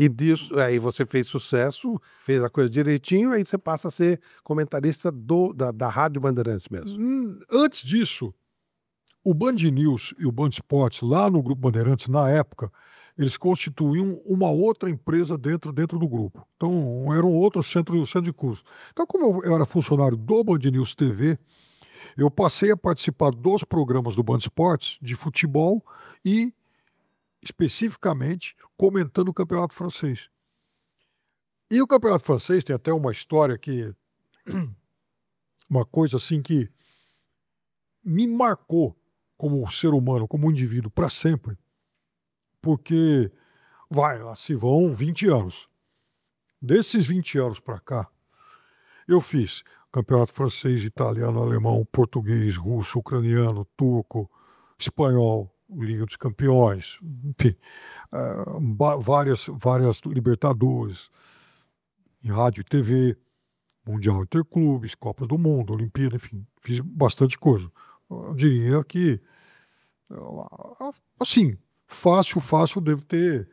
E disso, aí você fez sucesso, fez a coisa direitinho, aí você passa a ser comentarista da Rádio Bandeirantes mesmo. Antes disso, o Band News e o Band Esportes, lá no Grupo Bandeirantes, na época, eles constituíam uma outra empresa dentro do grupo. Então, era um outro centro de curso. Então, como eu era funcionário do Band News TV, eu passei a participar dos programas do Band Esportes de futebol e, especificamente, comentando o Campeonato Francês. E o Campeonato Francês tem até uma história que... uma coisa assim que me marcou como ser humano, como indivíduo, para sempre. Porque, lá se vão 20 anos. Desses 20 anos para cá, eu fiz campeonato francês, italiano, alemão, português, russo, ucraniano, turco, espanhol, Liga dos Campeões, enfim, várias Libertadores, em rádio e TV, Mundial Interclubes, Copa do Mundo, Olimpíada, enfim, fiz bastante coisa. Eu diria que, assim, fácil, devo ter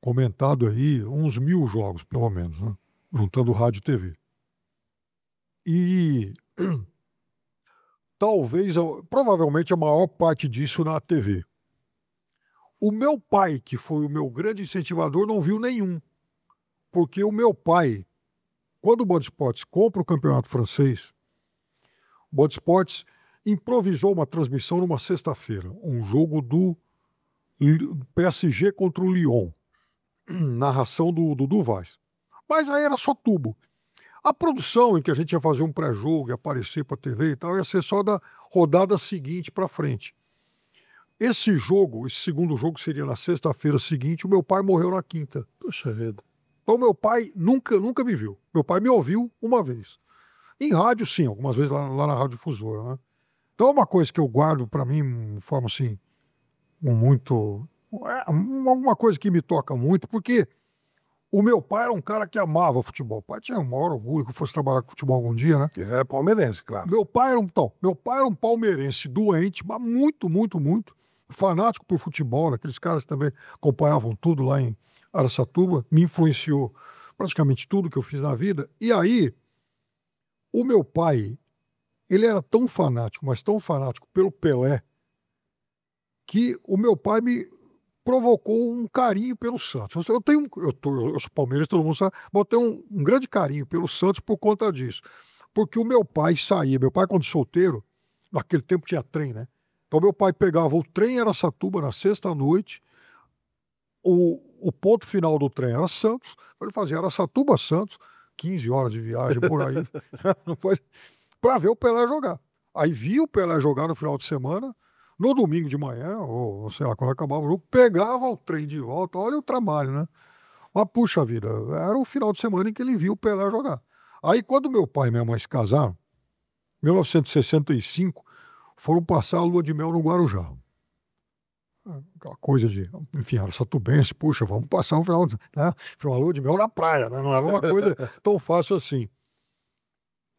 comentado aí uns 1000 jogos, pelo menos, né? Juntando rádio e TV. E talvez, provavelmente a maior parte disso na TV. O meu pai, que foi o meu grande incentivador, não viu nenhum. Porque o meu pai, quando o Band Esportes compra o campeonato francês, o Band Esportes improvisou uma transmissão numa sexta-feira, um jogo do PSG contra o Lyon, narração do Dudu Vaz. Mas aí era só tubo. A produção em que a gente ia fazer um pré-jogo e aparecer para a TV e tal, ia ser só da rodada seguinte para frente. Esse segundo jogo seria na sexta-feira seguinte, o meu pai morreu na quinta. Puxa vida. Então meu pai nunca me viu. Meu pai me ouviu uma vez. Em rádio, sim, algumas vezes lá na Rádio Difusora, né? Então é uma coisa que eu guardo para mim de forma assim, muito... uma coisa que me toca muito, porque o meu pai era um cara que amava futebol. O pai tinha o maior orgulho que eu fosse trabalhar com futebol algum dia, né? É palmeirense, claro. Meu pai era um palmeirense doente, mas muito fanático por futebol, né? Aqueles caras que também acompanhavam tudo lá em Araçatuba, me influenciou praticamente tudo que eu fiz na vida. E aí, o meu pai, ele era tão fanático, mas tão fanático pelo Pelé, que o meu pai me provocou um carinho pelo Santos. Eu sou palmeirense, todo mundo sabe, mas eu tenho um grande carinho pelo Santos por conta disso. Porque o meu pai saía, meu pai quando solteiro, naquele tempo tinha trem, né? Então meu pai pegava o trem em Araçatuba na sexta-noite, o ponto final do trem era Santos, ele fazia Araçatuba-Santos, 15 horas de viagem por aí, para ver o Pelé jogar. Aí via o Pelé jogar no final de semana, no domingo de manhã, ou sei lá, quando acabava o jogo, pegava o trem de volta, olha o trabalho, né? Mas puxa vida, era o final de semana em que ele viu o Pelé jogar. Aí quando meu pai e minha mãe se casaram, em 1965, foram passar a lua de mel no Guarujá. Aquela coisa de, enfim, araçatubense, puxa, vamos passar um final, né? Foi uma lua de mel na praia, né? Não era uma coisa tão fácil assim.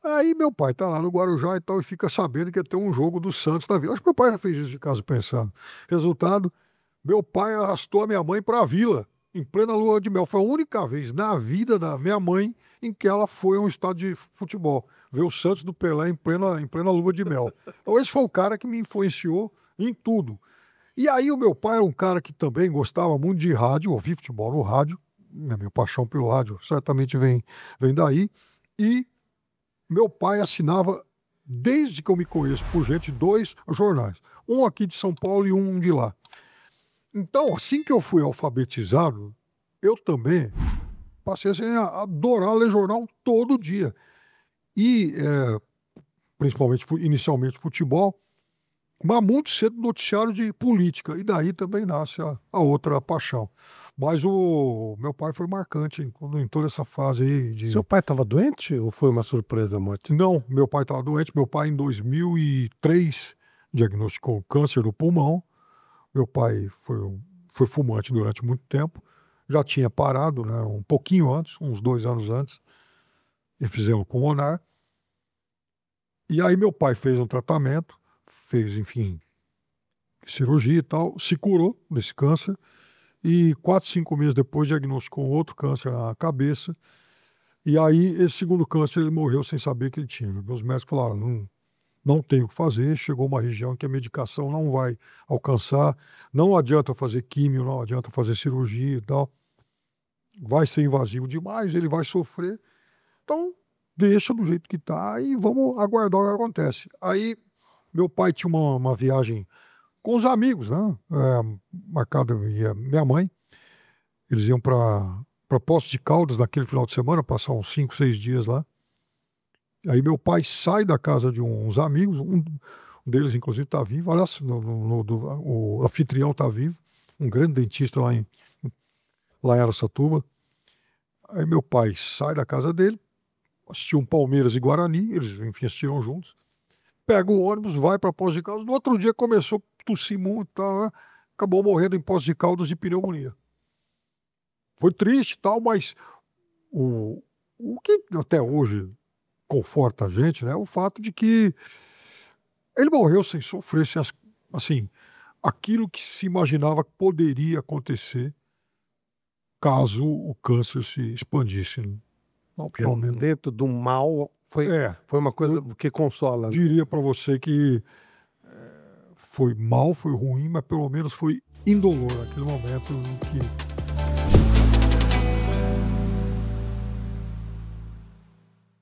Aí meu pai tá lá no Guarujá e tal, e fica sabendo que ia ter um jogo do Santos na Vila. Acho que meu pai já fez isso de caso pensado. Resultado, meu pai arrastou a minha mãe para a Vila, em plena lua de mel. Foi a única vez na vida da minha mãe em que ela foi a um estádio de futebol, ver o Santos do Pelé em plena lua de mel. Então esse foi o cara que me influenciou em tudo. E aí o meu pai era um cara que também gostava muito de rádio, ouvir futebol no rádio, a minha paixão pelo rádio certamente vem daí, e meu pai assinava, desde que eu me conheço por gente, 2 jornais, um aqui de São Paulo e um de lá. Então, assim que eu fui alfabetizado, eu também passei assim, a adorar ler jornal todo dia. E, principalmente, inicialmente, futebol, mas muito cedo noticiário de política. E daí também nasce a outra paixão. Mas o meu pai foi marcante em toda essa fase aí de... Seu pai estava doente ou foi uma surpresa a morte? Não, meu pai estava doente. Meu pai, em 2003, diagnosticou câncer no pulmão. Meu pai foi fumante durante muito tempo. Já tinha parado, né, um pouquinho antes, uns 2 anos antes. E fizemos pulmonar. E aí meu pai fez um tratamento, fez, enfim, cirurgia e tal, se curou desse câncer E 4, 5 meses depois diagnosticou outro câncer na cabeça. E aí, esse segundo câncer, ele morreu sem saber que ele tinha. Meus médicos falaram, não tem o que fazer, chegou uma região em que a medicação não vai alcançar, não adianta fazer químio, não adianta fazer cirurgia e tal. Vai ser invasivo demais, ele vai sofrer. Então, deixa do jeito que está e vamos aguardar o que acontece. Aí, meu pai tinha uma viagem com os amigos, né? Marcado, e a minha mãe. Eles iam para Poços de Caldas naquele final de semana, passar uns 5, 6 dias lá. Aí meu pai sai da casa de uns amigos, um deles inclusive está vivo, olha, o anfitrião está vivo, um grande dentista lá em Araçatuba. Aí meu pai sai da casa dele, assistiu um Palmeiras e Guarani, eles enfim assistiram juntos, pega o ônibus, vai para Poços de Caldas, no outro dia começou a tossir muito, tá, né? Acabou morrendo em Poços de Caldas de pneumonia. Foi triste e tal, mas o que até hoje conforta a gente, né, é o fato de que ele morreu sem sofrer, sem assim, aquilo que se imaginava que poderia acontecer caso o câncer se expandisse. Né? Dentro do mal, foi uma coisa que consola. Diria para você que foi mal, foi ruim, mas pelo menos foi indolor naquele momento que